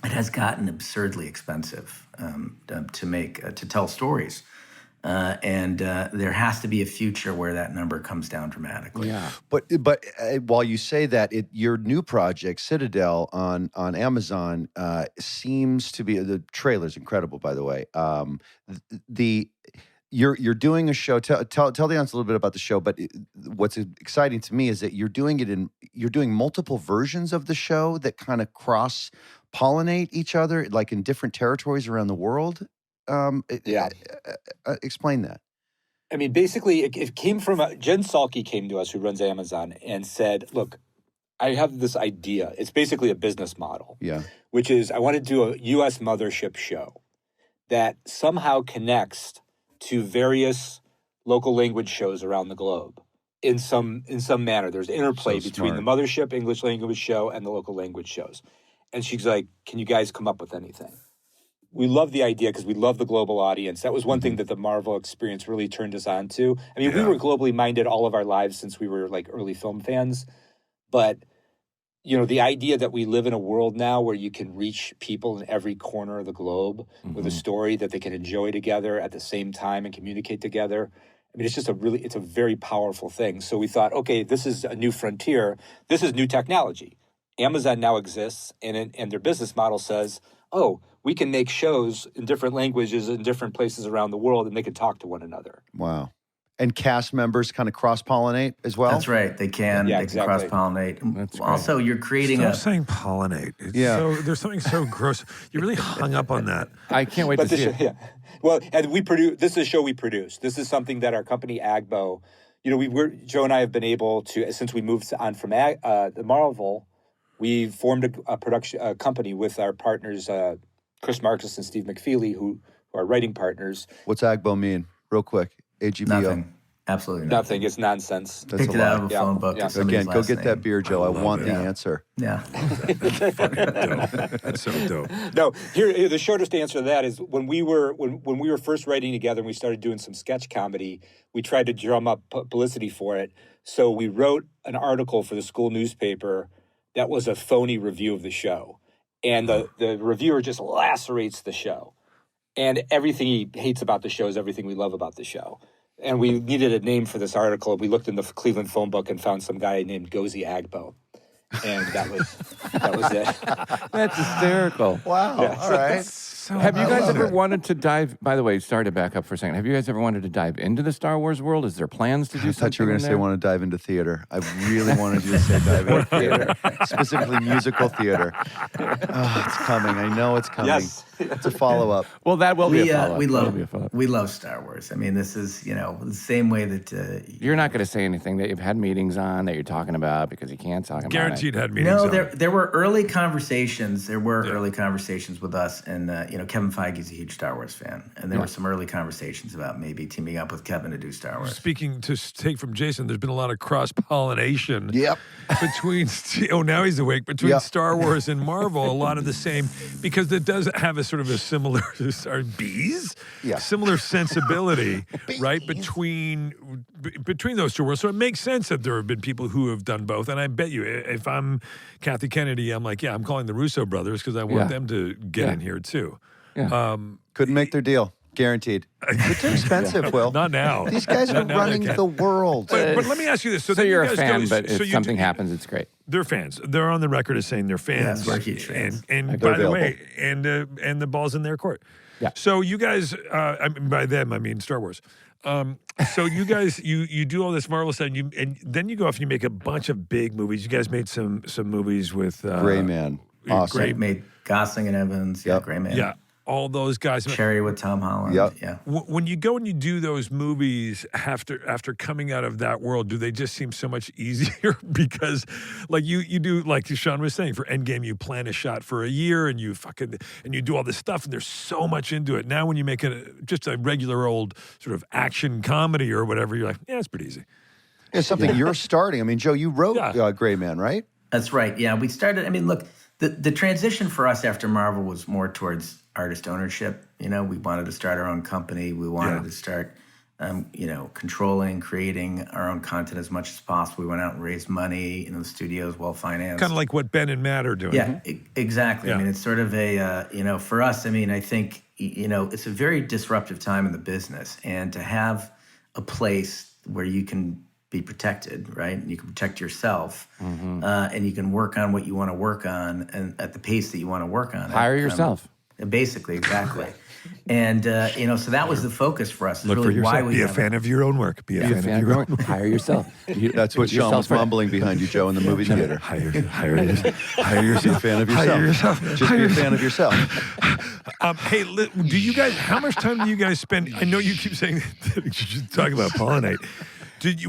has gotten absurdly expensive to tell stories. And there has to be a future where that number comes down dramatically. Yeah, but while you say that, your new project Citadel on Amazon seems to be, the trailer's incredible, by the way. You're doing a show. Tell the audience a little bit about the show. But what's exciting to me is that you're doing multiple versions of the show that kind of cross pollinate each other, like in different territories around the world. Explain that. Basically, it came from Jen Salke came to us, who runs Amazon, and said, "Look, I have this idea. It's basically a business model. Which is I want to do a U.S. mothership show that somehow connects to various local language shows around the globe in some manner. There's interplay between the mothership English language show and the local language shows." And she's like, "Can you guys come up with anything?" We love the idea because we love the global audience. That was one thing that the Marvel experience really turned us on to. We were globally minded all of our lives since we were like early film fans. But, the idea that we live in a world now where you can reach people in every corner of the globe with a story that they can enjoy together at the same time and communicate together. It's just it's a very powerful thing. So we thought, okay, this is a new frontier. This is new technology. Amazon now exists, and their business model says, oh, we can make shows in different languages in different places around the world, and they can talk to one another. Wow. And cast members kind of cross-pollinate as well? That's right. They can. They can cross-pollinate. Also, you're creating Stop saying pollinate. There's something so gross. You really hung up on that. I can't wait to see it. Yeah. Well, and this is a show we produce. This is something that our company, Agbo, Joe and I have been able to, since we moved on from the Marvel, we formed a production company with our partners, Chris Marcus and Steve McFeely, who are writing partners. What's Agbo mean? Real quick. AGBO. Nothing. Absolutely nothing. It's nonsense. That's Picked it out of a phone book. Again, go get that beer, Joe. I want the answer. Yeah. That's so dope. No, here the shortest answer to that is when we were first writing together and we started doing some sketch comedy, we tried to drum up publicity for it. So we wrote an article for the school newspaper that was a phony review of the show. And the reviewer just lacerates the show. And everything he hates about the show is everything we love about the show. and we needed a name for this article. We looked in the Cleveland phone book and found some guy named Gozy Agbo. And that was it. That's hysterical. Wow. Yeah. All right. So Have you I guys love ever it. wanted to dive? By the way, sorry to back up for a second. Have you guys ever wanted to dive into the Star Wars world? Is there plans to do I something? thought you were going in to say there? want to dive into theater. I really wanted you to say dive into theater, specifically musical theater. Oh, it's coming. I know it's coming. Yes. It's a follow-up. Well, that will be a follow-up. we That'll be a follow-up. love Star Wars. I mean, this is the same way that You're not going to say anything that you've had meetings on that you're talking about because you can't talk about Guaranteed it. had meetings. no, on. there were early conversations. There were early conversations with us, and Kevin Feige's a huge Star Wars fan, and there were some early conversations about maybe teaming up with Kevin to do Star Wars. Speaking to take from Jason, there's been a lot of cross pollination. Yep. Between now he's awake. Between Yep. Star Wars and Marvel, a lot of the same because it does have a sort of a similar bees, Yeah. similar sensibility, right between those two worlds. So it makes sense that there have been people who have done both. And I bet you, if I'm Kathy Kennedy, I'm like, I'm calling the Russo brothers because I want Yeah. them to get in here too. Yeah. Couldn't make their deal. Guaranteed. They're too expensive, Will. Not now. These guys are Not now they running can't. the world. But let me ask you this: So then you're you a guys fan, go, but if so you something do- happens, it's great. They're fans. They're on the record as saying they're fans. Yes, we're huge fans. And They're by the available. way, and the ball's in their court. Yeah. So you guys, I mean, by them I mean Star Wars. So you guys, you do all this Marvel stuff, and then you go off and you make a bunch of big movies. You guys made some movies with Gray Man. Awesome. Great. Made Gosling and Evans, Yep. Gray Man, Yeah, all those guys. Cherry with Tom Holland, Yep. yeah. When you go and you do those movies after coming out of that world, do they just seem so much easier? Because like you do, like Sean was saying, for Endgame, you plan a shot for a year and you do all this stuff, and there's so much into it. Now when you make just a regular old sort of action comedy or whatever, you're like, yeah, it's pretty easy. It's something you're starting. I mean, Joe, you wrote Yeah. Gray Man, right? That's right. Yeah, we started. I mean, look, the transition for us after Marvel was more towards artist ownership. We wanted to start our own company. We wanted to start, controlling, creating our own content as much as possible. We went out and raised money. The studio's well financed. Kind of like what Ben and Matt are doing. Yeah, exactly. Yeah. I mean, it's sort of a, for us, I mean, I think, it's a very disruptive time in the business. And to have a place where you can be protected, right? You can protect yourself, and you can work on what you want to work on and at the pace that you want to work on. Hire yourself. Basically, exactly. And, so that was the focus for us. Is Look really for yourself. why we Be a have fan of your own work. Be a fan of your own. Hire yourself. That's what Sean was mumbling behind you, Joe, in the movie theater. Hire Be a yourself. fan of yourself. Hire yourself. Just be a fan of yourself. Hey, do you guys? How much time do you guys spend? I know you keep saying that you should talk about pollinate. Did you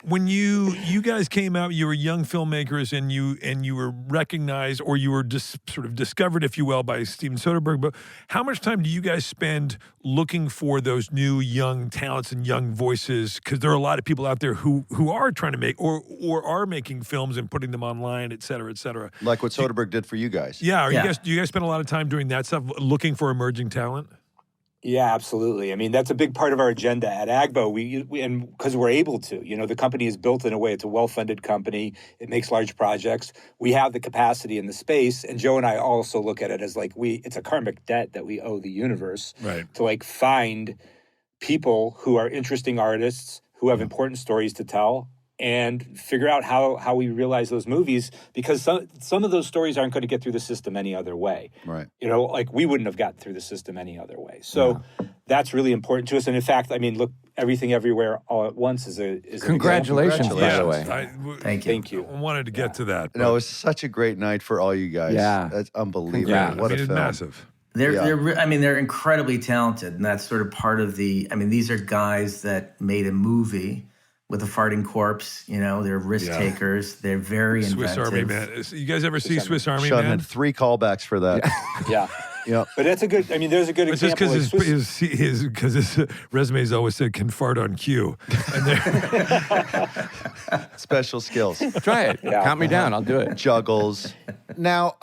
when you guys came out? You were young filmmakers, and you were recognized, or you were just sort of discovered, if you will, by Steven Soderbergh. But how much time do you guys spend looking for those new young talents and young voices? Because there are a lot of people out there who are trying to make or are making films and putting them online, et cetera, et cetera. Like what Soderbergh did for you guys. Yeah, Yeah. do you guys spend a lot of time doing that stuff, looking for emerging talent? Yeah, absolutely. I mean, that's a big part of our agenda at Agbo. We and because we're able to, the company is built in a way. It's a well-funded company. It makes large projects. We have the capacity and the space. And Joe and I also look at it as like it's a karmic debt that we owe the universe to find people who are interesting artists who have important stories to tell, and figure out how we realize those movies, because some of those stories aren't going to get through the system any other way. Right. We wouldn't have gotten through the system any other way. So that's really important to us. And in fact, I mean, look, Everything Everywhere All at Once is a Congratulations, by the way. Thank you. Thank you. I wanted to get to that. No, it was such a great night for all you guys. Yeah. That's unbelievable. Yeah. What a it's film. massive. They're incredibly talented, and that's sort of part of these are guys that made a movie with a farting corpse. They're risk takers. They're very Swiss inventive. Army Man. You guys ever see Swiss Army Sean Man? had 3 callbacks for that. Yeah. Yeah. But that's a good, I mean, there's a good It's just example. because his resume's always said can fart on cue. And Special skills. Try it. Yeah. Count me down. I'll do it. Juggles. Now,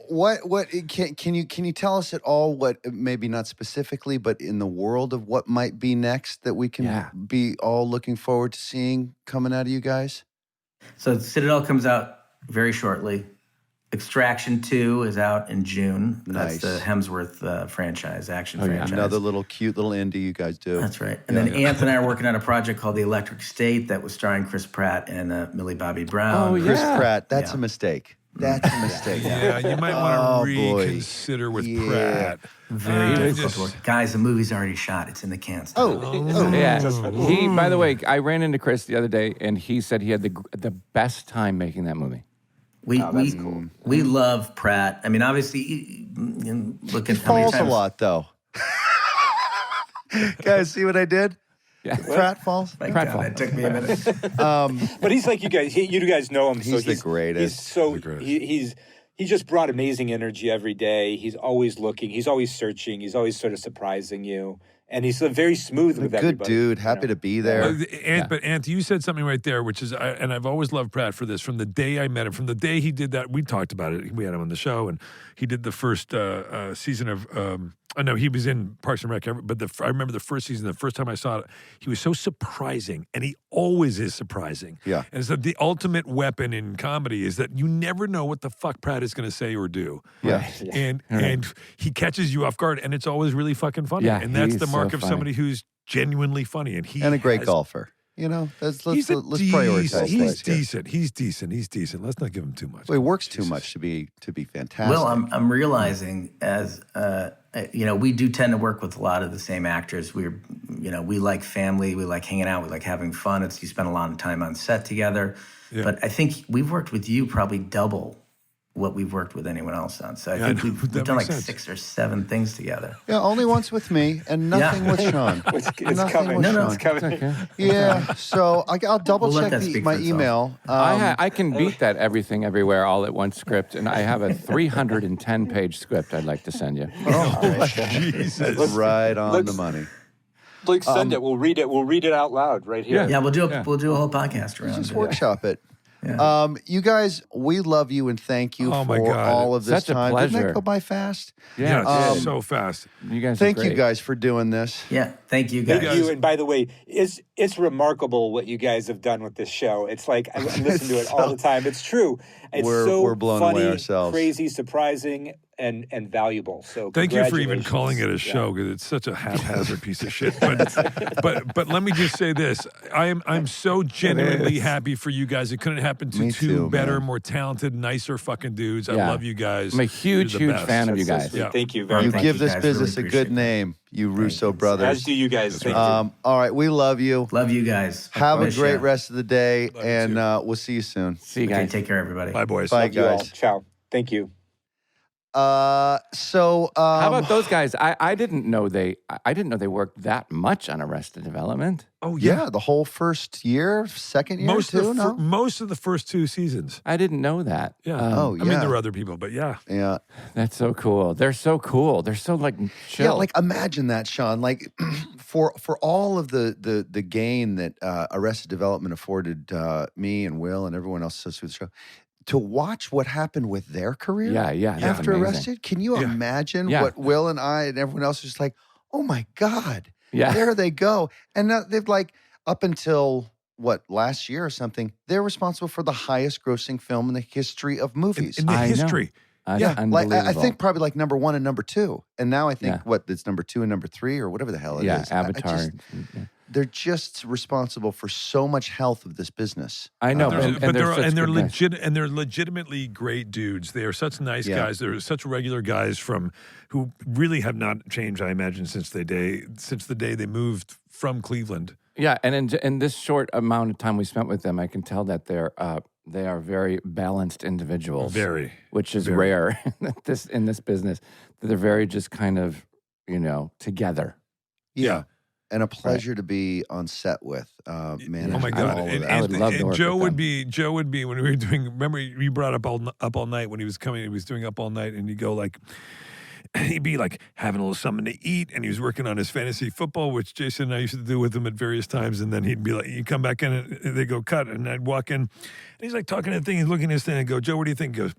what can you tell us at all, what, maybe not specifically, but in the world of what might be next that we can be all looking forward to seeing coming out of you guys? So Citadel comes out very shortly. Extraction 2 is out in June. Nice. That's the Hemsworth franchise, action franchise. Another little cute little indie you guys do. That's right. And then Anthony and I are working on a project called The Electric State that was starring Chris Pratt and Millie Bobby Brown. Oh, yeah. Chris Pratt, that's a mistake. That's a mistake. Yeah, you might want to reconsider with Pratt. Very difficult to work. Guys, the movie's already shot. It's in the cans. Yeah. He, by the way, I ran into Chris the other day, and he said he had the best time making that movie. We love Pratt. I mean, obviously, look at He how many falls a times. lot, though. Guys, see what I did? Yeah. Pratt falls. My God, it took me a minute. But he's like you guys. You guys know him. He's the greatest. He just brought amazing energy every day. He's always looking. He's always searching. He's always sort of surprising you. And he's very smooth with Good everybody. dude. Happy to be there. But Ant, you said something right there, which is, and I've always loved Pratt for this. From the day I met him, from the day he did that, we talked about it. We had him on the show, and he did the first season of. No, he was in Parks and Rec. But I remember the first season. The first time I saw it, he was so surprising, and he always is surprising. Yeah. And it's the ultimate weapon in comedy is that you never know what the fuck Pratt is going to say or do. Yeah. And he catches you off guard, and it's always really fucking funny. Yeah, and that's he's the mark so of funny. somebody who's genuinely funny. And a great golfer. You know, let's He's prioritize He's that. decent. Let's not give him too much. Well, he works too much to be fantastic. Well, I'm realizing as we do tend to work with a lot of the same actors. We like family, we like hanging out, we like having fun. You spend a lot of time on set together. Yeah. But I think we've worked with you probably double what we've worked with anyone else on. So I think we've that done like makes sense. 6 or 7 things together. Yeah, only once with me and nothing with Sean. It's Nothing coming. with It's Sean. coming. Yeah, so I'll double We'll let check that speak my for itself. email. I can beat that everything everywhere all at once script, and I have a 310-page script I'd like to send you. Jesus. Right on let's- the money. Like send it. We'll read it. We'll read it out loud right here. Yeah, we'll do a whole podcast around Just it. workshop it. Yeah. You guys, we love you and thank you Oh, my for God. all of this Such a time. Didn't pleasure. that go by fast? Yeah, Yeah, so fast. you guys. Thank are you great. guys for doing this. Yeah, thank you guys. Thank you. And by the way, it's remarkable what you guys have done with this show. It's like I listen to it all the time. It's true. It's We're blown funny, away ourselves. crazy, surprising, and valuable. So Thank you for even congratulations. calling it a show because it's such a haphazard piece of shit. But let me just say this: I'm so genuinely happy for you guys. It couldn't happen to Me two too, better, man. more talented, nicer fucking dudes. I Yeah. love you guys. I'm a huge, You're the huge best. fan of you That's so guys. sweet. Yeah. Thank you very You much. give you this guys. business Really a good appreciate it. name, you Russo As brothers. do you guys. Thank you. All right, we love you. Love you guys. Have a Miss great ya. rest of the day, Love you and too. we'll see you soon. See you Okay, guys. take care, everybody. Bye, boys. Bye, Love you all. guys. Ciao. Thank you. How about those guys? I didn't know they worked that much on Arrested Development. Oh Yeah, the whole first year, second year, most too. of the most of the first 2 seasons. I didn't know that. Yeah. Oh, I mean, yeah. there are other people, but yeah. Yeah. That's so cool. They're so cool. They're so like chill. Yeah, like imagine that, Sean. Like for all of the gain that Arrested Development afforded me and Will and everyone else associated with the show, to watch what happened with their career Yeah, that's after amazing. Arrested, can you Yeah. imagine Yeah. what Will and I and everyone else was just like, oh my God, Yeah. there they go. And now they've like, up until last year or something, they're responsible for the highest grossing film in the history of movies. In the I know. history. Yeah, like I unbelievable. think probably like number 1 and number 2, and now I think Yeah. it's number 2 and number 3 or whatever the hell it Yeah, is. Avatar. They're just responsible for so much health of this business. I know, But and they're such they're good guys. they're legitimately great dudes. They are such nice Yeah. guys. They're such regular guys who really have not changed. I imagine since the day they moved from Cleveland. Yeah, and in this short amount of time we spent with them, I can tell that they are very balanced individuals. Very. Which is Very. rare in this business. They're very just kind of, together. Yeah. And a pleasure to be on set with. Man, Oh my all God! of And, that. I would love to work Joe with would them. be when we were doing. Remember, you brought up Up All Night when he was coming. He was doing Up All Night, and you go like. He'd be like having a little something to eat, and he was working on his fantasy football, which Jason and I used to do with him at various times. And then he'd be like, "You come back in, and they go cut," and I'd walk in, and he's like talking to the thing, he's looking at his thing, and I go, "Joe, what do you think?" He goes,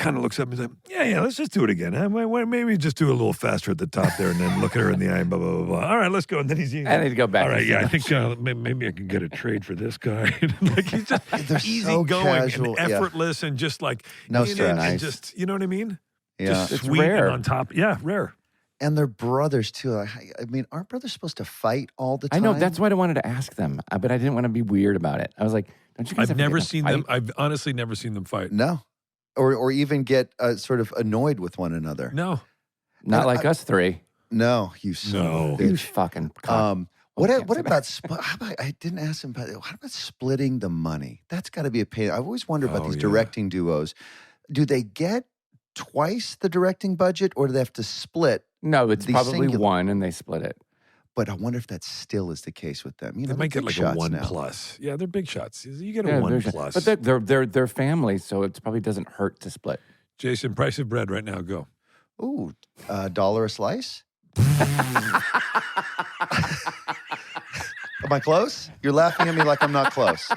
kind of looks up and says, yeah, let's just do it again. Huh? Maybe just do a little faster at the top there and then look at her in the eye and blah, blah, blah, blah. All right, let's go. And then he's And he'd go back. all right, and yeah, I sit think maybe I can get a trade for this guy. Like he's just They're easy so going casual, and yeah. effortless and just like No in stress. and just, you know what I mean? Yeah. Just It's sweet rare. and on top. Yeah, rare. And they're brothers too. I mean, aren't brothers supposed to fight all the I time? know. That's why I wanted to ask them, but I didn't want to be weird about it. I was like, don't you guys I've ever never get in a seen fight? them. I've honestly never seen them fight. No. Or even get sort of annoyed with one another. No. Not And like us three. No, you son No. of a You bitch. fucking cock. What can't say about how about I didn't ask him about how about splitting the money? That's got to be a pain. I've always wondered about Oh, these yeah. directing duos. Do they get twice the directing budget, or do they have to split? No, it's the probably singular- one, and they split it. But I wonder if that still is the case with them. You know, They might they're get like big a shots 1 now. plus. Yeah, they're big shots. You get a Yeah, 1 they're- plus. But they're family, so it probably doesn't hurt to split. Jason, price of bread right now. Go. Ooh, $1 a slice. Am I close? You're laughing at me like I'm not close.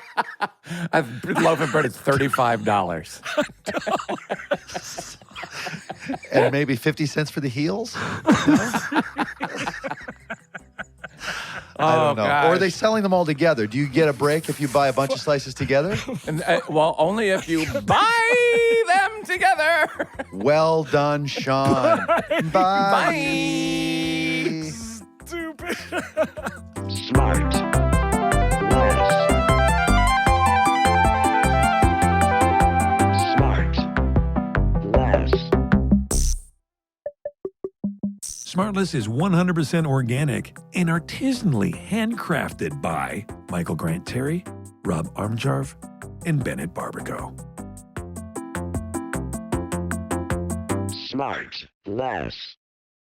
A loaf of bread is $35. And maybe 50 cents for the heels? I don't know. Or are they selling them all together? Do you get a break if you buy a bunch of slices together? And, well, only if you buy them together. Well done, Sean. Bye. Stupid. SmartLess. SmartLess is 100% organic and artisanally handcrafted by Michael Grant Terry, Rob Armjarv, and Bennett Barbago. SmartLess.